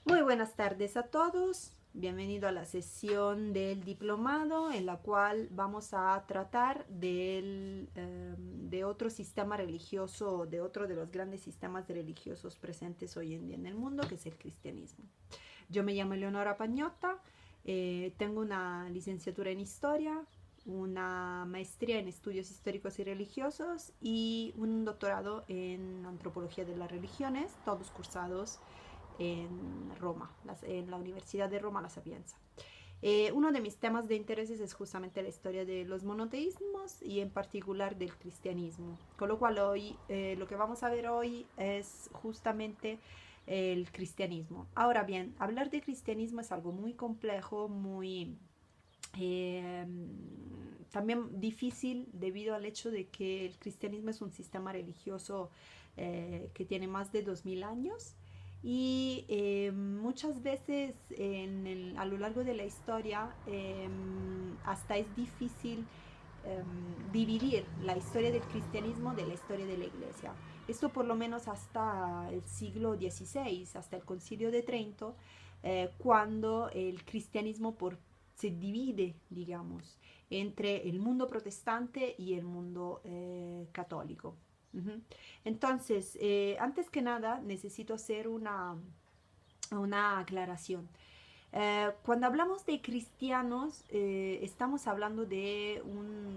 Muy buenas tardes a todos. Bienvenido a la sesión del diplomado en la cual vamos a tratar de otro sistema religioso, de otro de los grandes sistemas religiosos presentes hoy en día en el mundo, que es el cristianismo. Yo me llamo Eleonora Pagnotta, tengo una licenciatura en historia, una maestría en estudios históricos y religiosos y un doctorado en antropología de las religiones, todos cursados en Roma, en la Universidad de Roma La Sapienza. Uno de mis temas de intereses es justamente la historia de los monoteísmos y en particular del cristianismo. Con lo cual hoy lo que vamos a ver hoy es justamente el cristianismo. Ahora bien, hablar de cristianismo es algo muy complejo, muy eh, también difícil debido al hecho de que el cristianismo es un sistema religioso que tiene más de 2000 años y muchas veces a lo largo de la historia hasta es difícil dividir la historia del cristianismo de la historia de la iglesia. Esto por lo menos hasta el siglo XVI, hasta el Concilio de Trento, cuando el cristianismo se divide, digamos, entre el mundo protestante y el mundo católico. Uh-huh. Entonces, antes que nada, necesito hacer una aclaración. Cuando hablamos de cristianos, estamos hablando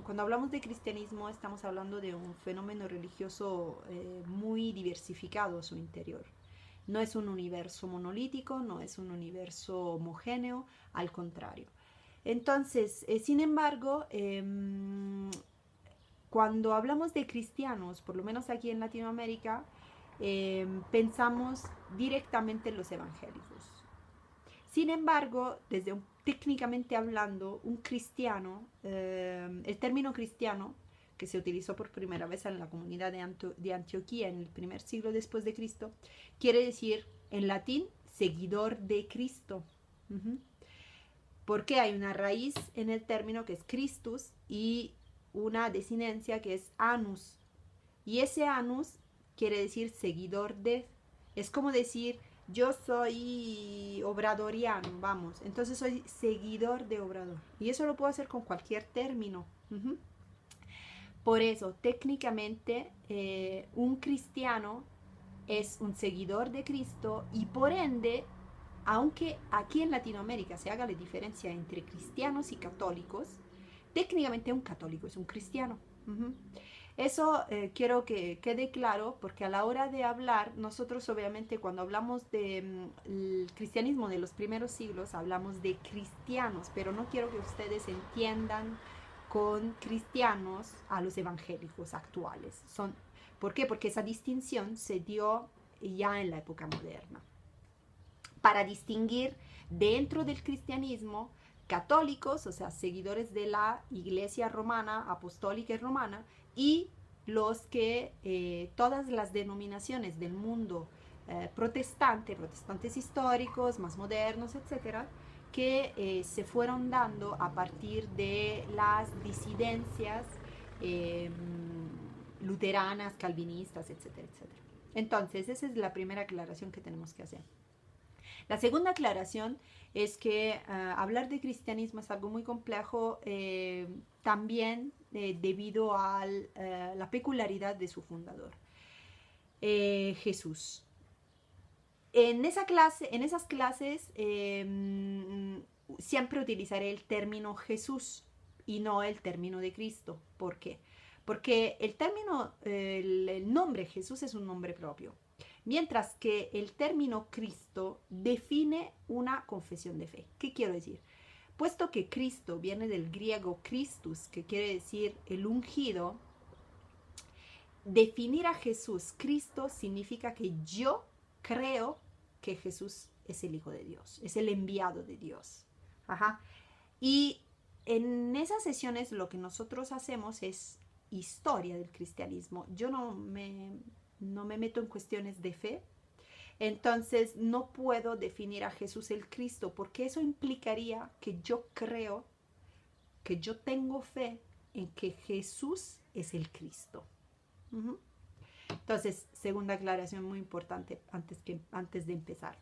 cuando hablamos de cristianismo, estamos hablando de un fenómeno religioso muy diversificado a su interior. No es un universo monolítico, no es un universo homogéneo, al contrario. Entonces, sin embargo, cuando hablamos de cristianos, por lo menos aquí en Latinoamérica, pensamos directamente en los evangélicos. Sin embargo, técnicamente hablando, un cristiano, el término cristiano, que se utilizó por primera vez en la comunidad de Antioquía en el primer siglo después de Cristo, quiere decir en latín seguidor de Cristo. Uh-huh. Porque hay una raíz en el término que es Christus y una desinencia que es anus. Y ese anus quiere decir seguidor de. Es como decir, yo soy obradoriano, vamos. Entonces soy seguidor de Obrador. Y eso lo puedo hacer con cualquier término. Uh-huh. Por eso, técnicamente, un cristiano es un seguidor de Cristo y por ende, aunque aquí en Latinoamérica se haga la diferencia entre cristianos y católicos, técnicamente un católico es un cristiano. Uh-huh. Eso quiero que quede claro porque a la hora de hablar, nosotros obviamente cuando hablamos del cristianismo de los primeros siglos, hablamos de cristianos, pero no quiero que ustedes entiendan con cristianos a los evangélicos actuales. ¿Por qué? Porque esa distinción se dio ya en la época moderna. Para distinguir dentro del cristianismo católicos, o sea, seguidores de la Iglesia romana, apostólica y romana, y los que todas las denominaciones del mundo protestantes históricos, más modernos, etcétera, que se fueron dando a partir de las disidencias eh, luteranas, calvinistas, etcétera, etcétera. Entonces, esa es la primera aclaración que tenemos que hacer. La segunda aclaración es que hablar de cristianismo es algo muy complejo también debido a la peculiaridad de su fundador, Jesús. En esas clases siempre utilizaré el término Jesús y no el término de Cristo. ¿Por qué? Porque el nombre Jesús es un nombre propio. Mientras que el término Cristo define una confesión de fe. ¿Qué quiero decir? Puesto que Cristo viene del griego Christus, que quiere decir el ungido, definir a Jesús Cristo significa que yo creo que Jesús es el Hijo de Dios, es el enviado de Dios. Ajá. Y en esas sesiones lo que nosotros hacemos es historia del cristianismo. Yo no me meto en cuestiones de fe, entonces no puedo definir a Jesús el Cristo porque eso implicaría que yo creo, que yo tengo fe en que Jesús es el Cristo. Uh-huh. Entonces, segunda aclaración muy importante antes de empezar.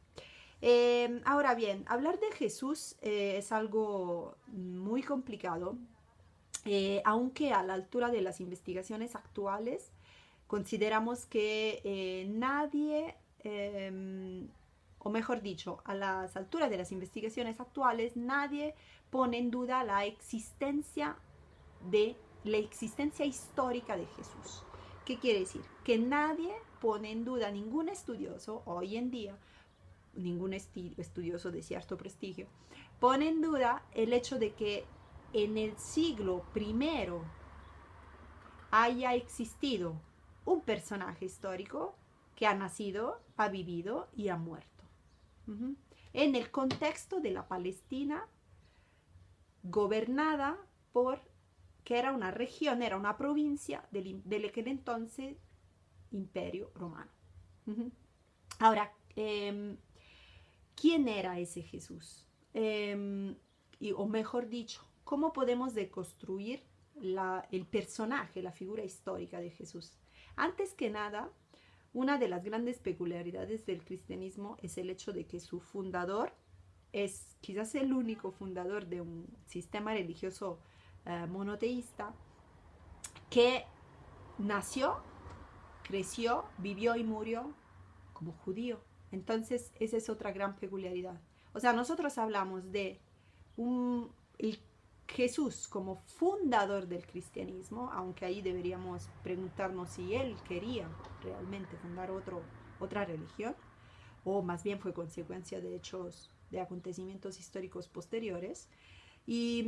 Ahora bien, hablar de Jesús es algo muy complicado, aunque a la altura de las investigaciones actuales consideramos que nadie, o mejor dicho, a las alturas de las investigaciones actuales, nadie pone en duda la existencia histórica de Jesús. ¿Qué quiere decir? Que nadie pone en duda, ningún estudioso hoy en día, ningún estudioso de cierto prestigio, pone en duda el hecho de que en el siglo primero haya existido un personaje histórico que ha nacido, ha vivido y ha muerto. En el contexto de la Palestina gobernada por, que era una región, era una provincia del aquel entonces Imperio Romano. Ahora, ¿quién era ese Jesús? O mejor dicho, ¿cómo podemos deconstruir el personaje, la figura histórica de Jesús? Antes que nada, una de las grandes peculiaridades del cristianismo es el hecho de que su fundador es quizás el único fundador de un sistema religioso monoteísta que nació, creció, vivió y murió como judío. Entonces, esa es otra gran peculiaridad. O sea, nosotros hablamos de el Jesús como fundador del cristianismo, aunque ahí deberíamos preguntarnos si él quería realmente fundar otra religión, o más bien fue consecuencia de hechos, de acontecimientos históricos posteriores. Y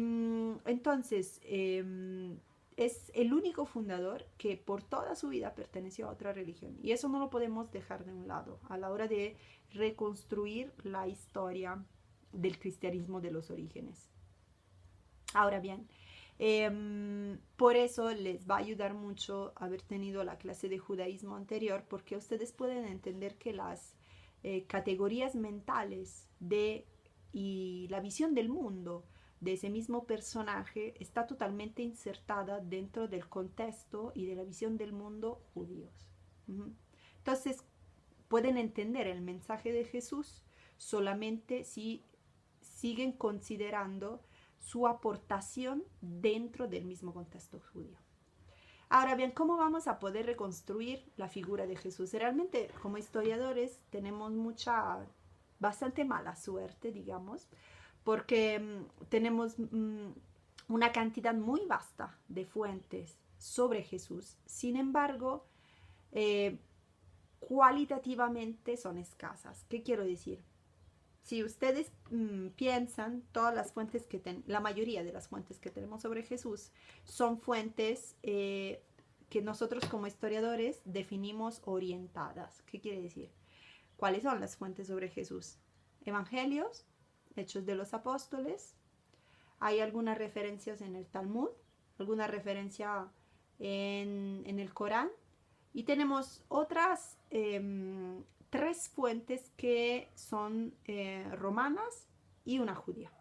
entonces es el único fundador que por toda su vida perteneció a otra religión. Y eso no lo podemos dejar de un lado a la hora de reconstruir la historia del cristianismo de los orígenes. Ahora bien, por eso les va a ayudar mucho haber tenido la clase de judaísmo anterior, porque ustedes pueden entender que las categorías mentales y la visión del mundo de ese mismo personaje está totalmente insertada dentro del contexto y de la visión del mundo judíos. Entonces, pueden entender el mensaje de Jesús solamente si siguen considerando su aportación dentro del mismo contexto judío. Ahora bien, ¿cómo vamos a poder reconstruir la figura de Jesús? Realmente, como historiadores, tenemos bastante mala suerte, digamos, porque tenemos una cantidad muy vasta de fuentes sobre Jesús. Sin embargo, cualitativamente son escasas. ¿Qué quiero decir? Si ustedes piensan, todas las fuentes la mayoría de las fuentes que tenemos sobre Jesús son fuentes que nosotros como historiadores definimos orientadas. ¿Qué quiere decir? ¿Cuáles son las fuentes sobre Jesús? Evangelios, Hechos de los Apóstoles, hay algunas referencias en el Talmud, alguna referencia en el Corán, y tenemos otras 3 fuentes que son romanas y una judía.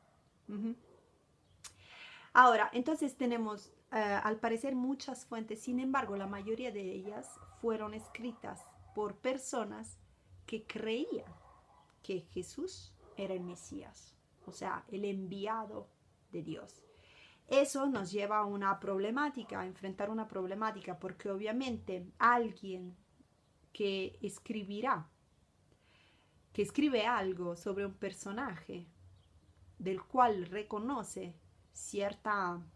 Ahora, entonces tenemos al parecer muchas fuentes, sin embargo, la mayoría de ellas fueron escritas por personas que creían que Jesús era el Mesías, o sea, el enviado de Dios. Eso nos lleva a una problemática, a enfrentar una problemática, porque obviamente alguien que escribe algo sobre un personaje del cual reconoce cierta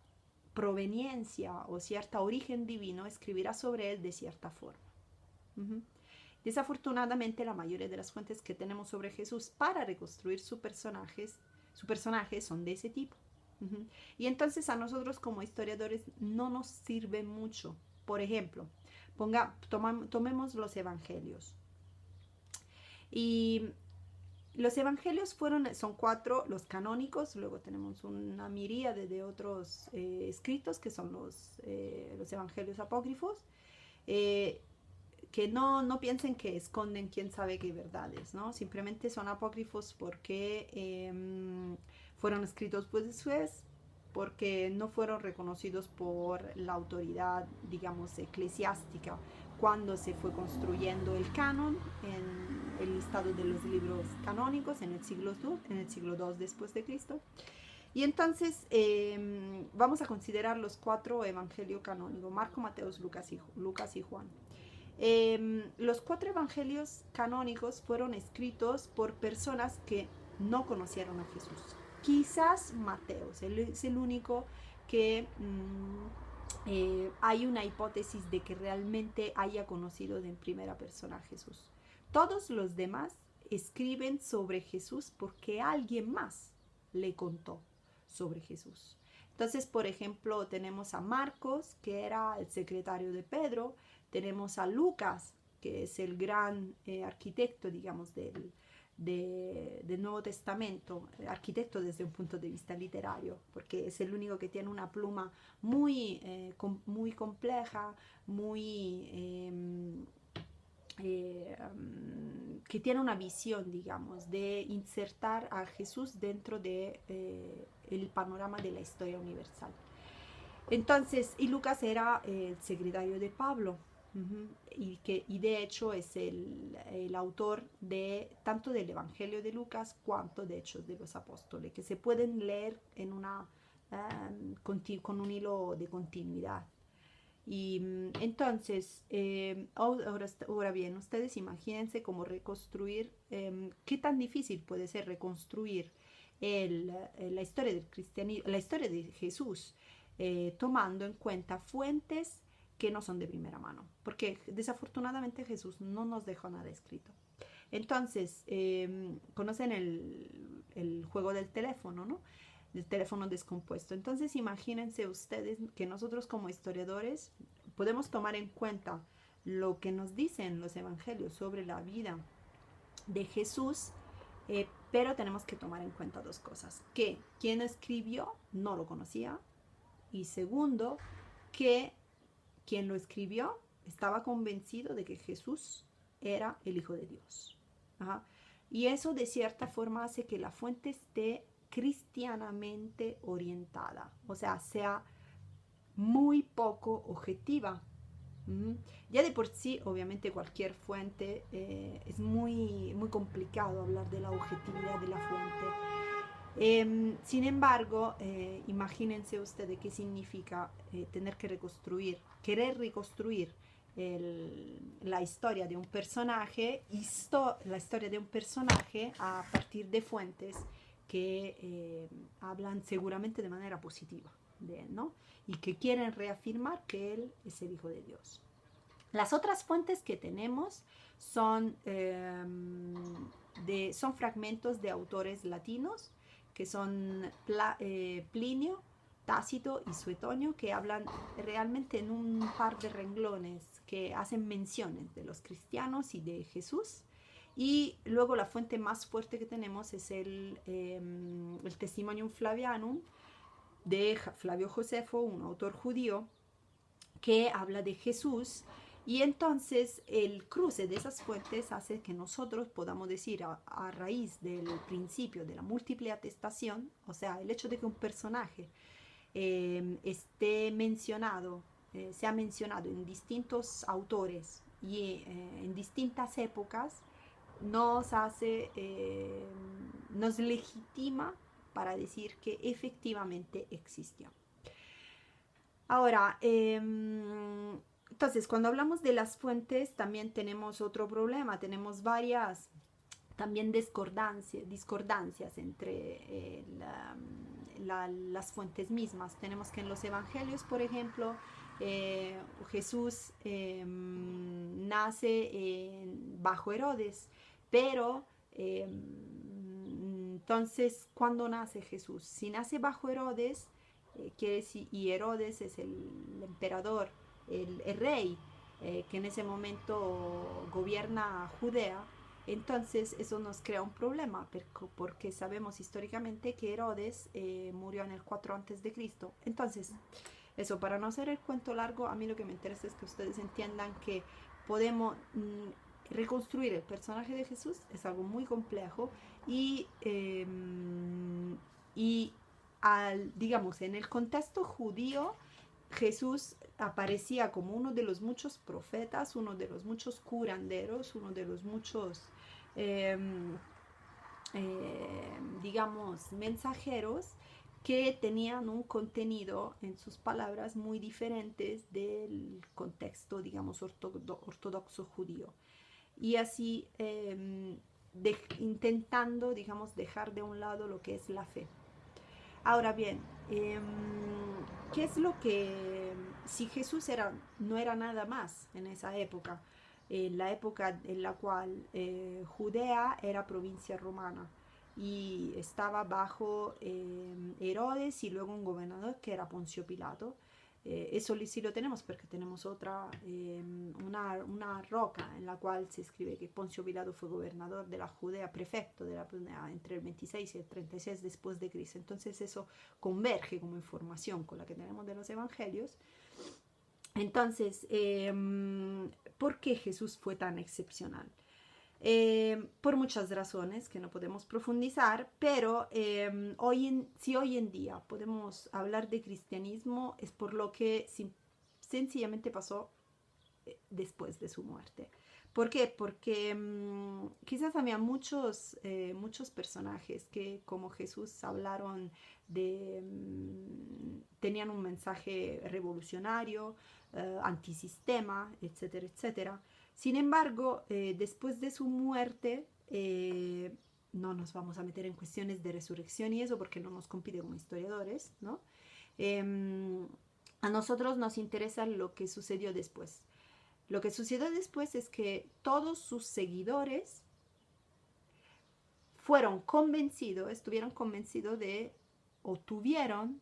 proveniencia o cierto origen divino, escribirá sobre él de cierta forma. Desafortunadamente, la mayoría de las fuentes que tenemos sobre Jesús para reconstruir su personaje son de ese tipo. Y entonces a nosotros como historiadores no nos sirve mucho. Por ejemplo, tomemos los evangelios. Y los evangelios son 4 los canónicos, luego tenemos una miríade de otros escritos que son los evangelios apócrifos, que no piensen que esconden quién sabe qué verdades, ¿no? Simplemente son apócrifos porque fueron escritos después, porque no fueron reconocidos por la autoridad, digamos, eclesiástica cuando se fue construyendo el canon el listado de los libros canónicos en el siglo II después de Cristo. Y entonces vamos a considerar los 4 evangelios canónicos: Marco, Mateo, Lucas y Juan. Los 4 evangelios canónicos fueron escritos por personas que no conocieron a Jesús. Quizás Mateo es el único que hay una hipótesis de que realmente haya conocido en primera persona a Jesús. Todos los demás escriben sobre Jesús porque alguien más le contó sobre Jesús. Entonces, por ejemplo, tenemos a Marcos, que era el secretario de Pedro. Tenemos a Lucas, que es el gran arquitecto, digamos, del Nuevo Testamento, arquitecto desde un punto de vista literario, porque es el único que tiene una pluma muy compleja, que tiene una visión, digamos, de insertar a Jesús dentro de el panorama de la historia universal. Entonces, y Lucas era el secretario de Pablo, y de hecho es el autor de tanto del Evangelio de Lucas cuanto de Hechos de los Apóstoles, que se pueden leer en con un hilo de continuidad. Y entonces, ahora bien, ustedes imagínense cómo reconstruir, qué tan difícil puede ser reconstruir la historia del cristianismo, la historia de Jesús, tomando en cuenta fuentes que no son de primera mano, porque desafortunadamente Jesús no nos dejó nada escrito. Entonces, conocen el juego del teléfono, ¿no? El teléfono descompuesto. Entonces, imagínense ustedes que nosotros como historiadores podemos tomar en cuenta lo que nos dicen los evangelios sobre la vida de Jesús, pero tenemos que tomar en cuenta 2 cosas: que quien escribió no lo conocía, y segundo, que quien lo escribió estaba convencido de que Jesús era el Hijo de Dios. Ajá. Y eso de cierta forma hace que la fuente esté cristianamente orientada, o sea muy poco objetiva. Ya de por sí, obviamente, cualquier fuente es muy complicado hablar de la objetividad de la fuente. Sin embargo, imagínense ustedes qué significa tener que querer reconstruir la historia de un personaje, la historia de un personaje a partir de fuentes que hablan seguramente de manera positiva de él, ¿no? Y que quieren reafirmar que él es el Hijo de Dios. Las otras fuentes que tenemos son fragmentos de autores latinos, que son Plinio, Tácito y Suetonio, que hablan realmente en un par de renglones, que hacen menciones de los cristianos y de Jesús. Y luego la fuente más fuerte que tenemos es el Testimonium Flavianum de Flavio Josefo, un autor judío, que habla de Jesús. Y entonces el cruce de esas fuentes hace que nosotros podamos decir, a raíz del principio de la múltiple atestación, o sea, el hecho de que un personaje esté mencionado, sea mencionado en distintos autores y en distintas épocas, nos legitima para decir que efectivamente existió. Ahora, entonces, cuando hablamos de las fuentes, también tenemos otro problema. Tenemos varias también discordancias entre las fuentes mismas. Tenemos que en los evangelios, por ejemplo, Jesús nace bajo Herodes, pero entonces, ¿cuándo nace Jesús? Si nace bajo Herodes, y Herodes es el emperador, el rey que en ese momento gobierna Judea, entonces eso nos crea un problema, porque sabemos históricamente que Herodes murió en el 4 antes de Cristo. Entonces, eso, para no hacer el cuento largo, a mí lo que me interesa es que ustedes entiendan que podemos reconstruir el personaje de Jesús, es algo muy complejo, y digamos, en el contexto judío, Jesús aparecía como uno de los muchos profetas, uno de los muchos curanderos, uno de los muchos em, digamos, mensajeros que tenían un contenido en sus palabras muy diferentes del contexto, digamos, ortodoxo judío. Y así intentando, digamos, dejar de un lado lo que es la fe. Ahora bien, ¿qué es lo que, si Jesús no era nada más en esa época, en la época en la cual Judea era provincia romana y estaba bajo Herodes y luego un gobernador que era Poncio Pilato? Eso sí lo tenemos porque tenemos una roca en la cual se escribe que Poncio Pilato fue gobernador de la Judea, prefecto de la entre el 26 y el 36 después de Cristo. Entonces eso converge como información con la que tenemos de los evangelios. Entonces, ¿por qué Jesús fue tan excepcional? Por muchas razones que no podemos profundizar, pero si hoy en día podemos hablar de cristianismo es por lo que sencillamente pasó después de su muerte. ¿Por qué? Porque quizás había muchos personajes que como Jesús hablaron tenían un mensaje revolucionario, antisistema, etcétera, etcétera. Sin embargo, después de su muerte, no nos vamos a meter en cuestiones de resurrección y eso porque no nos compite como historiadores, ¿no? A nosotros nos interesa lo que sucedió después. Lo que sucedió después es que todos sus seguidores estuvieron convencidos de, o tuvieron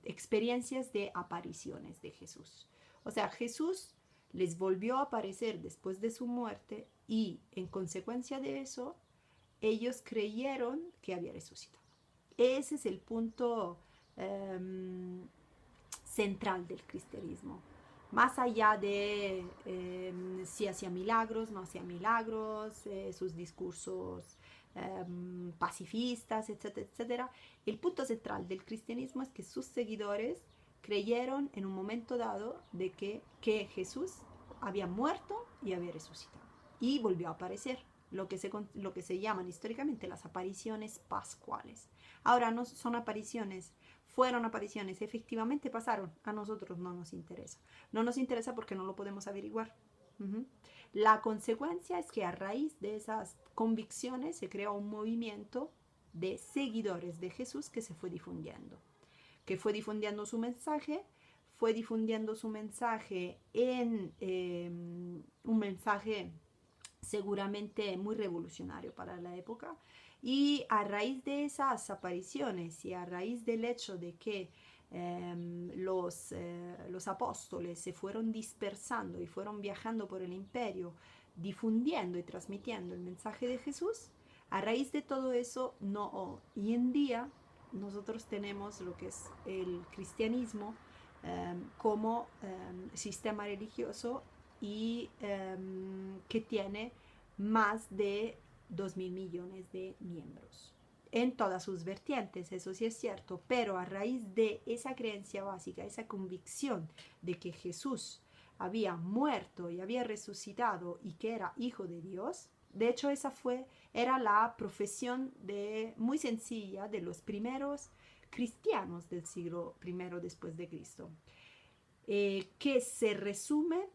experiencias de apariciones de Jesús. O sea, Jesús les volvió a aparecer después de su muerte y en consecuencia de eso, ellos creyeron que había resucitado. Ese es el punto central del cristianismo. Más allá de si hacía milagros, no hacía milagros, sus discursos pacifistas, etcétera, etcétera. El punto central del cristianismo es que sus seguidores creyeron en un momento dado de que Jesús había muerto y había resucitado y volvió a aparecer, lo que se llaman históricamente las apariciones pascuales. Ahora no son apariciones, fueron apariciones, efectivamente pasaron, a nosotros no nos interesa. No nos interesa porque no lo podemos averiguar. La consecuencia es que a raíz de esas convicciones se creó un movimiento de seguidores de Jesús que se fue difundiendo, fue difundiendo su mensaje en un mensaje seguramente muy revolucionario para la época, y a raíz de esas apariciones y a raíz del hecho de que los apóstoles se fueron dispersando y fueron viajando por el imperio, difundiendo y transmitiendo el mensaje de Jesús, a raíz de todo eso, hoy en día nosotros tenemos lo que es el cristianismo como sistema religioso y que tiene más de 2.000 millones de miembros en todas sus vertientes, eso sí es cierto, pero a raíz de esa creencia básica, esa convicción de que Jesús había muerto y había resucitado y que era hijo de Dios, de hecho era la profesión muy sencilla de los primeros cristianos del siglo I después de Cristo, que se resume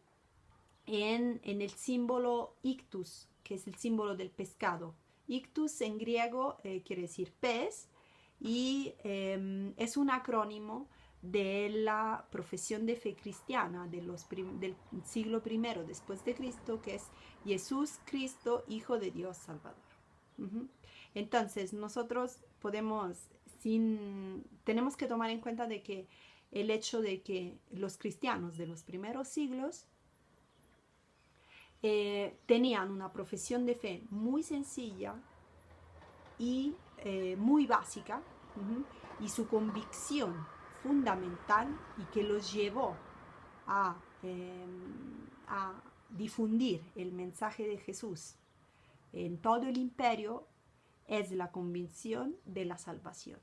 en el símbolo ictus, que es el símbolo del pescado. Ictus en griego quiere decir pez y es un acrónimo de la profesión de fe cristiana del siglo I después de Cristo, que es Jesús Cristo, Hijo de Dios Salvador. Entonces nosotros tenemos que tomar en cuenta de que el hecho de que los cristianos de los primeros siglos tenían una profesión de fe muy sencilla y muy básica, y su convicción fundamental y que los llevó a difundir el mensaje de Jesús en todo el imperio es la convicción de la salvación.